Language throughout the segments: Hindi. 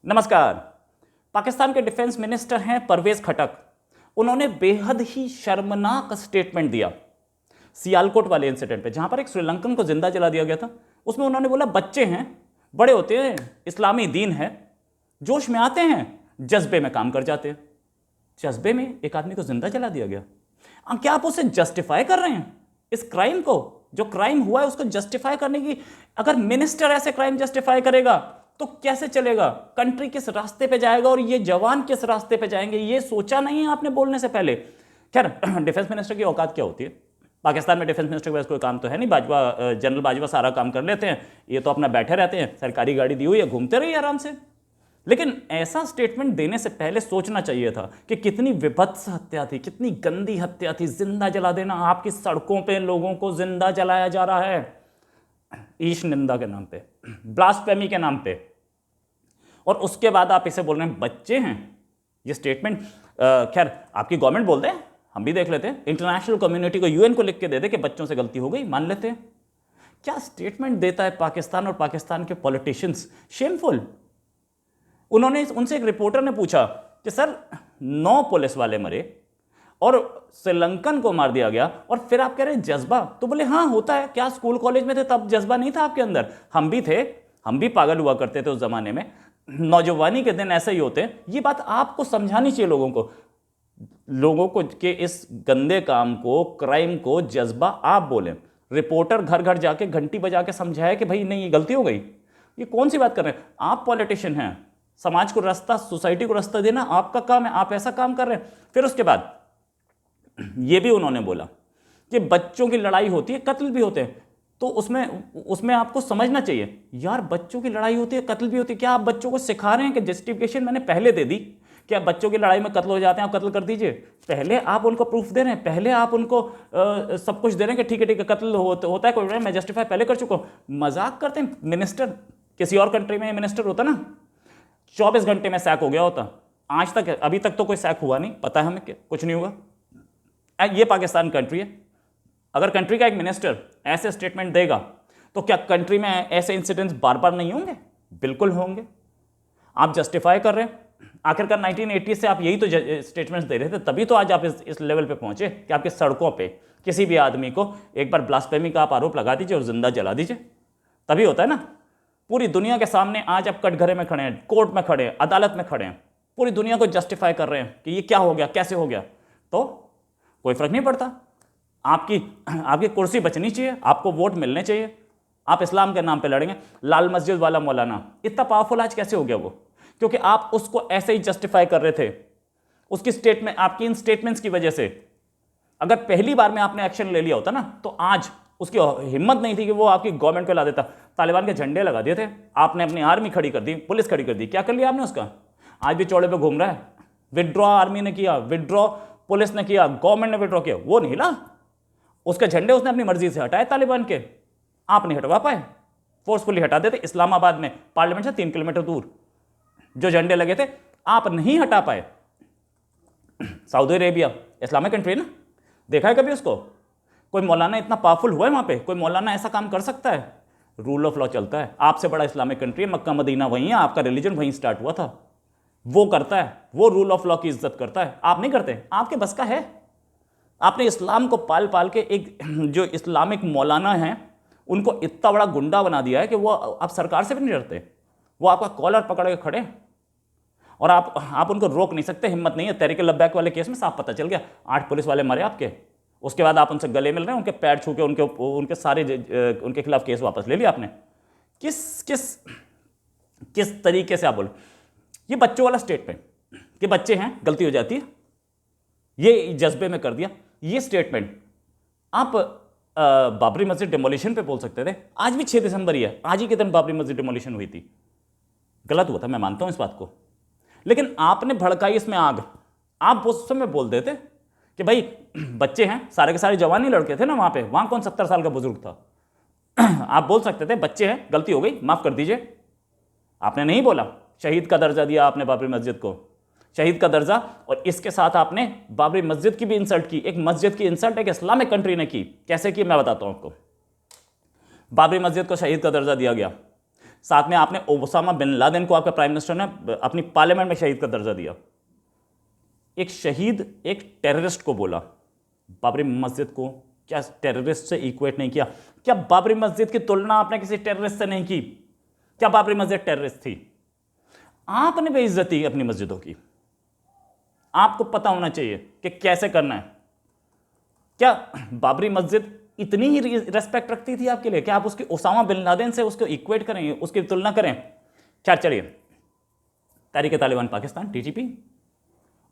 नमस्कार। पाकिस्तान के डिफेंस मिनिस्टर हैं परवेज खटक। उन्होंने बेहद ही शर्मनाक स्टेटमेंट दिया सियालकोट वाले इंसिडेंट पे, जहां पर एक श्रीलंकन को जिंदा जला दिया गया था। उसमें उन्होंने बोला बच्चे हैं, बड़े होते हैं, इस्लामी दीन है, जोश में आते हैं, जज्बे में काम कर जाते हैं। जज्बे में एक आदमी को जिंदा जला दिया गया। क्या आप उसे जस्टिफाई कर रहे हैं? इस क्राइम को, जो क्राइम हुआ है उसको जस्टिफाई करने की, अगर मिनिस्टर ऐसे क्राइम जस्टिफाई करेगा तो कैसे चलेगा? कंट्री किस रास्ते पे जाएगा और ये जवान किस रास्ते पे जाएंगे? ये सोचा नहीं है आपने बोलने से पहले? खैर, डिफेंस मिनिस्टर की औकात क्या होती है? पाकिस्तान में डिफेंस मिनिस्टर के पास कोई काम तो है नहीं। बाजवा, जनरल बाजवा सारा काम कर लेते हैं, ये तो अपना बैठे रहते हैं, सरकारी गाड़ी दी हुई है, घूमते रहिए आराम से। लेकिन ऐसा स्टेटमेंट देने से पहले सोचना चाहिए था कि कितनी विभत्स हत्या थी, कितनी गंदी हत्या थी। जिंदा जला देना, आपकी सड़कों पे लोगों को जिंदा जलाया जा रहा है ईश निंदा के नाम पे, ब्लास्फेमी के नाम पे, और उसके बाद आप इसे बोल रहे हैं बच्चे हैं। ये स्टेटमेंट, खैर आपकी गवर्नमेंट बोलते हैं, हम भी देख लेते हैं, इंटरनेशनल कम्युनिटी को, यूएन को लिख के दे दे कि बच्चों से गलती हो गई, मान लेते हैं। क्या स्टेटमेंट देता है पाकिस्तान और पाकिस्तान के पॉलिटिशियंस, शेमफुल। उन्होंने, उनसे एक रिपोर्टर ने पूछा कि सर 9 पुलिस वाले मरे और श्रीलंकन को मार दिया गया, और फिर आप कह रहे हैं जज्बा। तो बोले हाँ होता है। क्या स्कूल कॉलेज में थे तब जज्बा नहीं था आपके अंदर? हम भी थे, हम भी पागल हुआ करते थे उस जमाने में। नौजवानी के दिन ऐसे ही होते हैं। ये बात आपको समझानी चाहिए लोगों को कि इस गंदे काम को, क्राइम को जज्बा आप बोलें। रिपोर्टर घर घर जाके घंटी बजा के समझाए कि भाई नहीं ये गलती हो गई। ये कौन सी बात कर रहे हैं? आप पॉलिटिशियन हैं, समाज को रास्ता, सोसाइटी को रास्ता देना आपका काम है, आप ऐसा काम कर रहे हैं। फिर उसके बाद ये भी उन्होंने बोला कि बच्चों की लड़ाई होती है, कत्ल भी होते हैं। तो उसमें आपको समझना चाहिए यार, बच्चों की लड़ाई होती है, कत्ल भी होती है। क्या आप बच्चों को सिखा रहे हैं कि जस्टिफिकेशन मैंने पहले दे दी, क्या बच्चों की लड़ाई में कत्ल हो जाते हैं, आप कत्ल कर दीजिए? पहले आप उनको प्रूफ दे रहे हैं, पहले आप उनको सब कुछ दे रहे हैं कि ठीक है कत्ल होता है, कोई मैं जस्टिफाई पहले कर चुका हूं। मजाक करते हैं। मिनिस्टर, किसी और कंट्री में मिनिस्टर होता ना, 24 घंटे में सैक हो गया होता। आज तक, अभी तक तो कोई सैक हुआ नहीं, पता है हमें कि कुछ नहीं हुआ। ये पाकिस्तान कंट्री है। अगर कंट्री का एक मिनिस्टर ऐसे स्टेटमेंट देगा तो क्या कंट्री में ऐसे इंसिडेंट्स बार बार नहीं होंगे? बिल्कुल होंगे। आप जस्टिफाई कर रहे हैं। आखिरकार 1980 से आप यही तो स्टेटमेंट्स दे रहे थे, तभी तो आज आप इस लेवल पे पहुंचे कि आपकी सड़कों पे किसी भी आदमी को एक बार ब्लास्फेमी का आप आरोप लगा दीजिए और जिंदा जला दीजिए। तभी होता है ना। पूरी दुनिया के सामने आज आप कटघरे में खड़े हैं, कोर्ट में खड़े हैं, अदालत में खड़े हैं, पूरी दुनिया को जस्टिफाई कर रहे हैं कि ये क्या हो गया, कैसे हो गया। तो कोई फर्क नहीं पड़ता। आपकी कुर्सी बचनी चाहिए, आपको वोट मिलने चाहिए। आप इस्लाम के नाम पे लड़ेंगे। लाल मस्जिद वाला मौलाना इतना पावरफुल आज कैसे हो गया वो? क्योंकि आप उसको ऐसे ही जस्टिफाई कर रहे थे, उसकी स्टेटमेंट, आपकी इन स्टेटमेंट्स की वजह से। अगर पहली बार में आपने एक्शन ले लिया होता ना, तो आज उसकी हिम्मत नहीं थी कि वो आपकी गवर्नमेंट को ला देता। तालिबान के झंडे लगा दिए थे आपने, अपनी आर्मी खड़ी कर दी, पुलिस खड़ी कर दी। क्या कर लिया आपने उसका? आज भी चौड़े पे घूम रहा है। विड्रॉ आर्मी ने किया, विड्रॉ पुलिस ने किया, गवर्नमेंट ने विड्रॉ किया, वो नहीं हिला। उसके झंडे उसने अपनी मर्जी से हटाए तालिबान के, आप नहीं हटवा पाए। फोर्सफुली हटा देते। इस्लामाबाद में पार्लियामेंट से 3 किलोमीटर दूर जो झंडे लगे थे, आप नहीं हटा पाए। सऊदी अरेबिया इस्लामिक कंट्री ना, देखा है कभी उसको? कोई मौलाना इतना पावरफुल हुआ है वहां पे? कोई मौलाना ऐसा काम कर सकता है? रूल ऑफ लॉ चलता है। आपसे बड़ा इस्लामिक कंट्री है, मक्का मदीना वहीं है, आपका रिलीजन वहीं स्टार्ट हुआ था। वो करता है, वो रूल ऑफ लॉ की इज्जत करता है, आप नहीं करते। आपके बस का है? आपने इस्लाम को पाल पाल के एक जो इस्लामिक मौलाना हैं उनको इतना बड़ा गुंडा बना दिया है कि वो आप सरकार से भी नहीं डरते। वो आपका कॉलर पकड़ के खड़े और आप उनको रोक नहीं सकते, हिम्मत नहीं है। तहरीक लब्बैक वाले केस में साफ पता चल गया, 8 पुलिस वाले मरे आपके। उसके बाद आप उनसे गले मिल रहे हैं, उनके पैर छू के उनके सारे उनके खिलाफ केस वापस ले लिया आपने। किस तरीके से आप बोलो? ये बच्चों वाला स्टेटमेंट कि बच्चे हैं, गलती हो जाती है, ये जज्बे में कर दिया। ये स्टेटमेंट आप बाबरी मस्जिद डिमोलिशन पे बोल सकते थे। आज भी 6 दिसंबर ही है, आज ही के दिन बाबरी मस्जिद डिमोलिशन हुई थी। गलत हुआ था, मैं मानता हूं इस बात को, लेकिन आपने भड़काई इसमें आग। आप उस समय बोल देते कि भाई बच्चे हैं, सारे के सारे जवान ही लड़के थे ना वहां पे, वहां कौन 70 साल का बुजुर्ग था। आप बोल सकते थे बच्चे हैं, गलती हो गई, माफ कर दीजिए। आपने नहीं बोला। शहीद का दर्जा दिया आपने बाबरी मस्जिद को, शहीद का दर्जा, और इसके साथ आपने बाबरी मस्जिद की भी इंसल्ट की। एक मस्जिद की इंसल्ट एक इस्लामिक कंट्री ने की। कैसे की मैं बताता हूं आपको। बाबरी मस्जिद को शहीद का दर्जा दिया गया, साथ में आपने ओसामा बिन लादेन को आपके प्राइम मिनिस्टर ने अपनी पार्लियामेंट में शहीद का दर्जा दिया। एक शहीद एक टेररिस्ट को बोला, बाबरी मस्जिद को क्या टेररिस्ट से इक्वेट नहीं किया? क्या बाबरी मस्जिद की तुलना आपने किसी टेररिस्ट से नहीं की? क्या बाबरी मस्जिद टेररिस्ट थी? आपने बेइज्जती अपनी मस्जिदों की। आपको पता होना चाहिए कि कैसे करना है। क्या बाबरी मस्जिद इतनी ही रेस्पेक्ट रखती थी आपके लिए? क्या आप उसकी ओसामा बिन लादेन से उसको इक्वेट करें, उसकी तुलना करें? क्या चलिए, तहरीक तालिबान पाकिस्तान टीटीपी,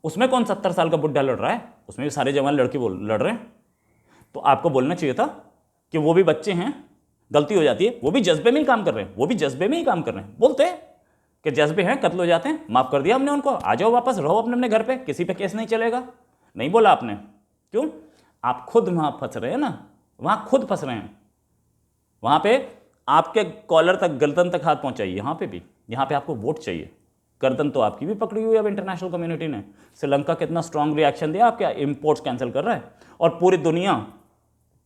उसमें कौन 70 साल का बुढ़ा लड़ रहा है? उसमें भी सारे जवान लड़के लड़ रहे हैं। तो आपको बोलना चाहिए था कि वो भी बच्चे हैं, गलती हो जाती है, वो भी जज्बे में ही काम कर रहे हैं, वो भी जज्बे में ही काम कर रहे हैं। बोलते हैं कि जज्बे हैं, कत्ल हो जाते हैं, माफ कर दिया हमने उनको, आ जाओ वापस, रहो अपने अपने घर पे, किसी पे केस नहीं चलेगा। नहीं बोला आपने। क्यों? आप खुद वहां फंस रहे हैं ना, वहां खुद फंस रहे हैं। वहां पे आपके कॉलर तक, गर्दन तक हाथ पहुंचाइए। यहां पे भी, यहां पे आपको वोट चाहिए। गर्दन तो आपकी भी पकड़ी हुई है अब इंटरनेशनल कम्युनिटी ने। श्रीलंका कितना स्ट्रांग रिएक्शन दिया, आपके इंपोर्ट्स कैंसिल कर रहा है, और पूरी दुनिया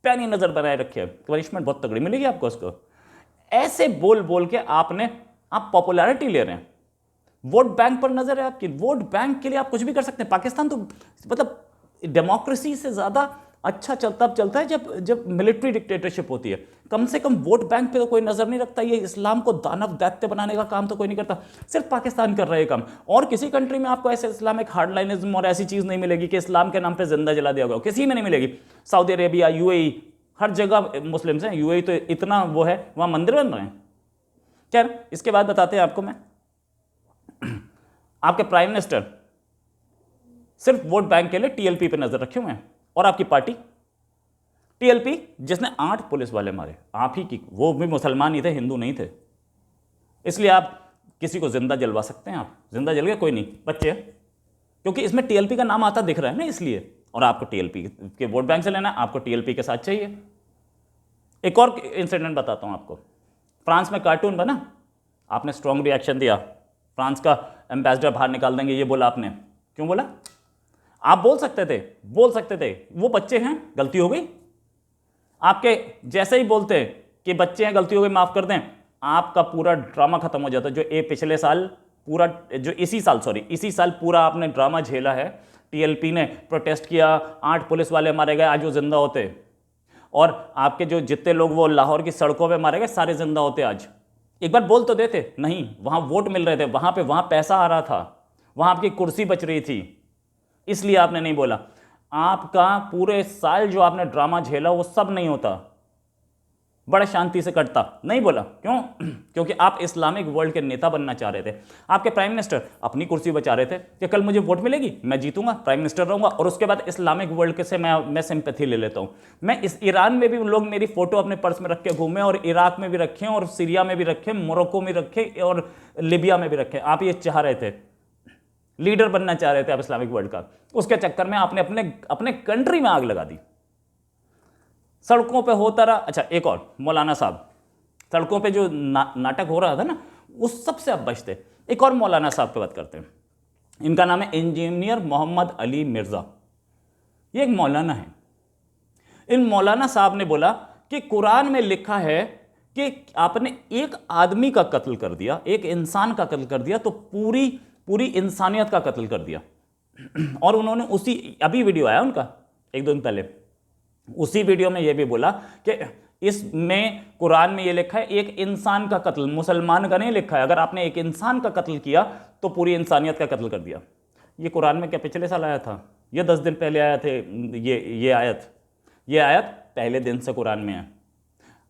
पैनी नजर बनाए रखी है। पनिशमेंट बहुत तगड़ी मिलेगी आपको उसको। ऐसे बोल बोल के आप पॉपुलैरिटी ले रहे हैं। वोट बैंक पर नजर है आपकी। वोट बैंक के लिए आप कुछ भी कर सकते हैं। पाकिस्तान तो मतलब डेमोक्रेसी से ज्यादा अच्छा चलता है जब मिलिट्री डिक्टेटरशिप होती है। कम से कम वोट बैंक पे तो कोई नजर नहीं रखता। ये इस्लाम को दानव दैत्य बनाने का काम तो कोई नहीं करता, सिर्फ पाकिस्तान कर रहा है काम। और किसी कंट्री में आपको ऐसे इस्लामिक हार्डलाइनिज्म और ऐसी चीज नहीं मिलेगी कि इस्लाम के नाम पे जिंदा जला दिया गया, किसी में नहीं मिलेगी। सऊदी अरेबिया, यूएई, हर जगह मुस्लिम्स हैं। यूएई तो इतना वो है, वहां मंदिर बन रहे हैं। खैर, इसके बाद बताते हैं आपको मैं, आपके प्राइम मिनिस्टर सिर्फ वोट बैंक के लिए टीएलपी पे नजर रखे हुए हैं। और आपकी पार्टी टीएलपी, जिसने 8 पुलिस वाले मारे, आप ही की, वो भी मुसलमान ही थे, हिंदू नहीं थे। इसलिए आप किसी को जिंदा जलवा सकते हैं। आप जिंदा जल गए, कोई नहीं, बच्चे, क्योंकि इसमें टीएलपी का नाम आता दिख रहा है ना, इसलिए। और आपको टीएलपी के वोट बैंक से लेना है, आपको टीएलपी के साथ चाहिए। एक और इंसिडेंट बताता हूं आपको। फ्रांस में कार्टून बना, आपने स्ट्रॉन्ग रिएक्शन दिया, फ्रांस का एम्बेसडर बाहर निकाल देंगे, ये बोला आपने। क्यों बोला? आप बोल सकते थे वो बच्चे हैं, गलती हो गई। आपके जैसे ही बोलते कि बच्चे हैं, गलती हो गई, माफ कर दें, आपका पूरा ड्रामा खत्म हो जाता। जो पिछले साल पूरा, जो इसी साल पूरा आपने ड्रामा झेला है। टीएलपी ने प्रोटेस्ट किया, 8 पुलिस वाले मारे गए, आज वो जिंदा होते। और आपके जो जितने लोग वो लाहौर की सड़कों पे मारे गए, सारे जिंदा होते आज। एक बार बोल तो देते। नहीं, वहां वोट मिल रहे थे, वहां पैसा आ रहा था, वहां आपकी कुर्सी बच रही थी, इसलिए आपने नहीं बोला। आपका पूरे साल जो आपने ड्रामा झेला वो सब नहीं होता, बड़ा शांति से कटता। नहीं बोला। क्यों? क्योंकि आप इस्लामिक वर्ल्ड के नेता बनना चाह रहे थे। आपके प्राइम मिनिस्टर अपनी कुर्सी बचा रहे थे कि कल मुझे वोट मिलेगी, मैं जीतूंगा, प्राइम मिनिस्टर रहूंगा, और उसके बाद इस्लामिक वर्ल्ड के से मैं सिंपैथी ले लेता हूं। मैं इस ईरान में भी लोग मेरी फोटो अपने पर्स में रख के घूमे, और इराक में भी रखे, और सीरिया में भी रखे, मोरक्को में रखे, और लीबिया में भी रखे। आप ये चाह रहे थे, लीडर बनना चाह रहे थे आप इस्लामिक वर्ल्ड का। उसके चक्कर में आपने अपने कंट्री में आग लगा दी। सड़कों पे होता रहा। अच्छा, एक और, मौलाना साहब, सड़कों पे जो नाटक हो रहा था ना, उस सब से आप बचते। एक और मौलाना साहब पे बात करते हैं। इनका नाम है इंजीनियर मोहम्मद अली मिर्जा। ये एक मौलाना है। इन मौलाना साहब ने बोला कि कुरान में लिखा है कि आपने एक आदमी का कत्ल कर दिया, एक इंसान का कत्ल कर दिया, तो पूरी इंसानियत का कत्ल कर दिया। और उन्होंने अभी वीडियो आया उनका 1-2 दिन पहले, उसी वीडियो में यह भी बोला कि इसमें कुरान में यह लिखा है एक इंसान का कत्ल, मुसलमान का नहीं लिखा है। अगर आपने एक इंसान का कत्ल किया तो पूरी इंसानियत का कत्ल कर दिया। ये कुरान में क्या पिछले साल आया था? ये 10 दिन पहले आया थे। ये आयत पहले दिन से कुरान में है।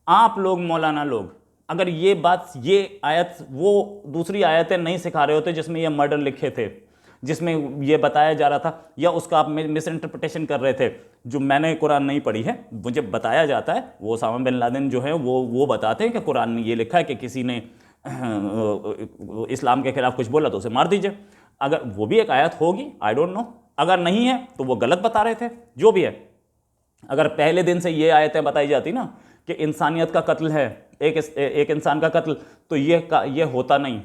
आप लोग, मौलाना लोग, अगर ये आयत वो दूसरी आयतें नहीं सिखा रहे होते जिसमें ये मर्डर लिखे थे, जिसमें ये बताया जा रहा था, या उसका आप मिस इंटरप्रिटेशन कर रहे थे, जो मैंने कुरान नहीं पढ़ी है, मुझे बताया जाता है, वो ओसामा बिन लादेन जो है वो बताते हैं कि कुरान में ये लिखा है कि किसी ने इस्लाम के खिलाफ कुछ बोला तो उसे मार दीजिए। अगर वो भी एक आयत होगी, आई डोंट नो, अगर नहीं है तो वो गलत बता रहे थे। जो भी है, अगर पहले दिन से ये आयतें बताई जाती ना कि इंसानियत का कत्ल है, एक इंसान का कत्ल, तो ये होता नहीं।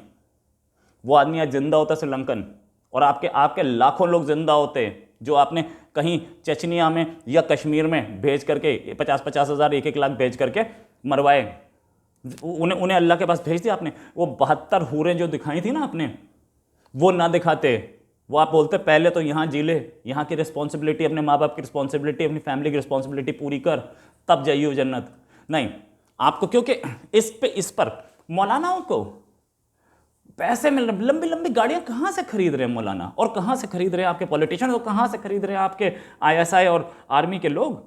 वो आदमी आज जिंदा होता श्रीलंकन, और आपके लाखों लोग जिंदा होते जो आपने कहीं चेचनिया में या कश्मीर में भेज करके 50-50 हज़ार 1-1 लाख भेज करके मरवाए। उन्हें उन्हें अल्लाह के पास भेज दिया आपने। वो 72 हूरें जो दिखाई थी ना आपने, वो ना दिखाते, वो आप बोलते पहले तो यहाँ जी ले, यहाँ की रिस्पॉन्सिबिलिटी, अपने माँ बाप की रिस्पॉन्सिबिलिटी, अपनी फैमिली की रिस्पॉन्सिबिलिटी पूरी कर, तब जाइए जन्नत। नहीं, आपको क्योंकि इस पर मौलानाओं को पैसे मिल रहे, लंबी लंबी गाड़ियां कहाँ से खरीद रहे हैं मौलाना, और कहाँ से खरीद रहे हैं आपके पॉलिटिशियन, और कहाँ से खरीद रहे हैं आपके ISI और आर्मी के लोग।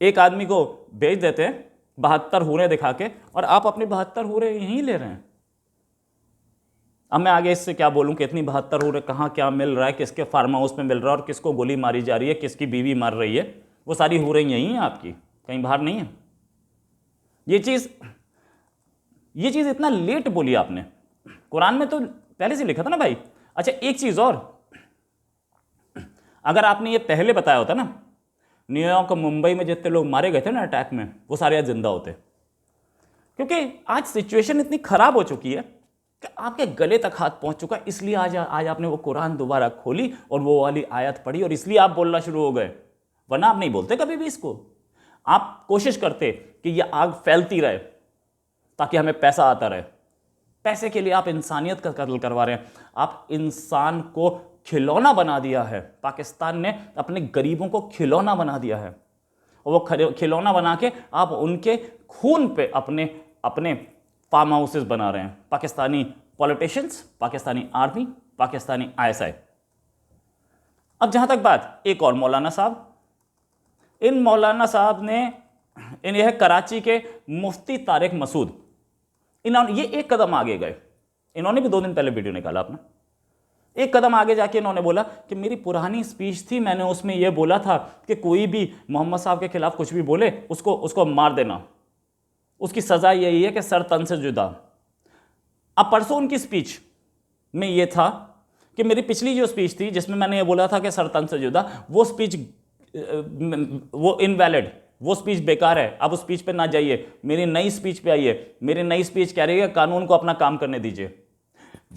एक आदमी को भेज देते हैं 72 हूरें दिखा के, और आप अपनी 72 हूरें यहीं ले रहे हैं। अब मैं आगे इससे क्या बोलूं कि इतनी 72 हूरें कहाँ क्या मिल रहा है, किसके फार्म हाउस में मिल रहा है, और किसको गोली मारी जा रही है, किसकी बीवी मार रही है, वो सारी हूरें यहीं हैं आपकी, कहीं बाहर नहीं है। ये चीज इतना लेट बोली आपने, कुरान में तो पहले से लिखा था ना भाई। अच्छा एक चीज और, अगर आपने ये पहले बताया होता ना, न्यूयॉर्क और मुंबई में जितने लोग मारे गए थे ना अटैक में, वो सारे आज जिंदा होते। क्योंकि आज सिचुएशन इतनी खराब हो चुकी है कि आपके गले तक हाथ पहुंच चुका है, इसलिए आज आपने वो कुरान दोबारा खोली और वो वाली आयत पढ़ी, और इसलिए आप बोलना शुरू हो गए, वरना आप नहीं बोलते कभी भी इसको। आप कोशिश करते कि ये आग फैलती रहे ताकि हमें पैसा आता रहे। पैसे के लिए आप इंसानियत का कत्ल करवा रहे हैं। आप इंसान को खिलौना बना दिया है, पाकिस्तान ने अपने गरीबों को खिलौना बना दिया है, और वो खिलौना बना के आप उनके खून पे अपने अपने फार्म हाउसेस बना रहे हैं। Pakistani politicians, Pakistani army, Pakistani ISI। अब जहां तक बात एक और मौलाना साहब, इन मौलाना साहब ने यह कराची के मुफ्ती तारिक मसूद, इन्होंने ये एक कदम आगे गए। इन्होंने भी 2 दिन पहले वीडियो निकाला अपना, एक कदम आगे जाके इन्होंने बोला कि मेरी पुरानी स्पीच थी, मैंने उसमें यह बोला था कि कोई भी मोहम्मद साहब के खिलाफ कुछ भी बोले उसको मार देना, उसकी सजा यही है कि सर तन से जुदा। अब परसों उनकी स्पीच में यह था कि मेरी पिछली जो स्पीच थी जिसमें मैंने ये बोला था कि सर तन से जुदा, वो स्पीच वो इनवैलिड, वो स्पीच बेकार है, अब उस स्पीच पे ना जाइए, मेरी नई स्पीच पे आइए। मेरी नई स्पीच कह रही है कानून को अपना काम करने दीजिए।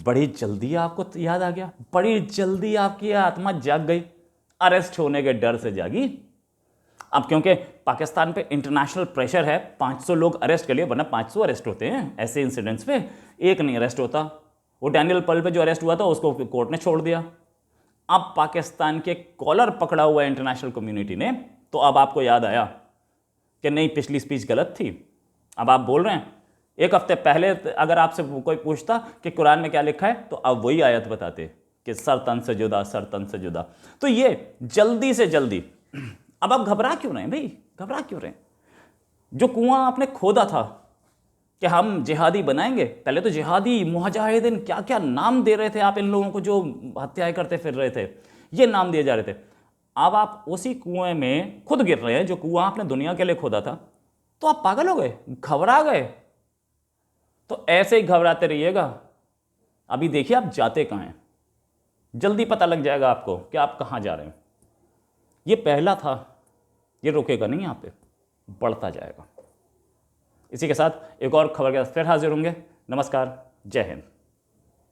बड़ी जल्दी आपको याद आ गया, बड़ी जल्दी आपकी आत्मा जाग गई, अरेस्ट होने के डर से जागी। अब क्योंकि पाकिस्तान पे इंटरनेशनल प्रेशर है 500 लोग अरेस्ट के लिए, वरना 500 अरेस्ट होते हैं ऐसे इंसिडेंट्स पे, एक नहीं अरेस्ट होता। वो डैनियल पर्ल पे जो अरेस्ट हुआ था उसको कोर्ट ने छोड़ दिया। अब पाकिस्तान के कॉलर पकड़ा हुआ है इंटरनेशनल कम्युनिटी ने, तो अब आपको याद आया कि नहीं पिछली स्पीच गलत थी। अब आप बोल रहे हैं, एक हफ्ते पहले अगर आपसे कोई पूछता कि कुरान में क्या लिखा है, तो अब वही आयत बताते कि सर तन से जुदा, सर तन से जुदा। तो ये जल्दी से जल्दी, अब आप घबरा क्यों रहे हैं भाई, घबरा क्यों रहे हैं? जो कुआं आपने खोदा था कि हम जिहादी बनाएंगे, पहले तो जिहादी, मुजाहिदीन, क्या क्या नाम दे रहे थे आप इन लोगों को जो हत्याएं करते फिर रहे थे, ये नाम दिए जा रहे थे। अब आप उसी कुएं में खुद गिर रहे हैं जो कुआं आपने दुनिया के लिए खोदा था। तो आप पागल हो गए, घबरा गए। तो ऐसे ही घबराते रहिएगा। अभी देखिए आप जाते कहाँ हैं, जल्दी पता लग जाएगा आपको कि आप कहाँ जा रहे हैं। ये पहला था, ये रुकेगा नहीं, यहाँ पे बढ़ता जाएगा। इसी के साथ एक और खबर के साथ फिर हाजिर होंगे। नमस्कार, जय हिंद।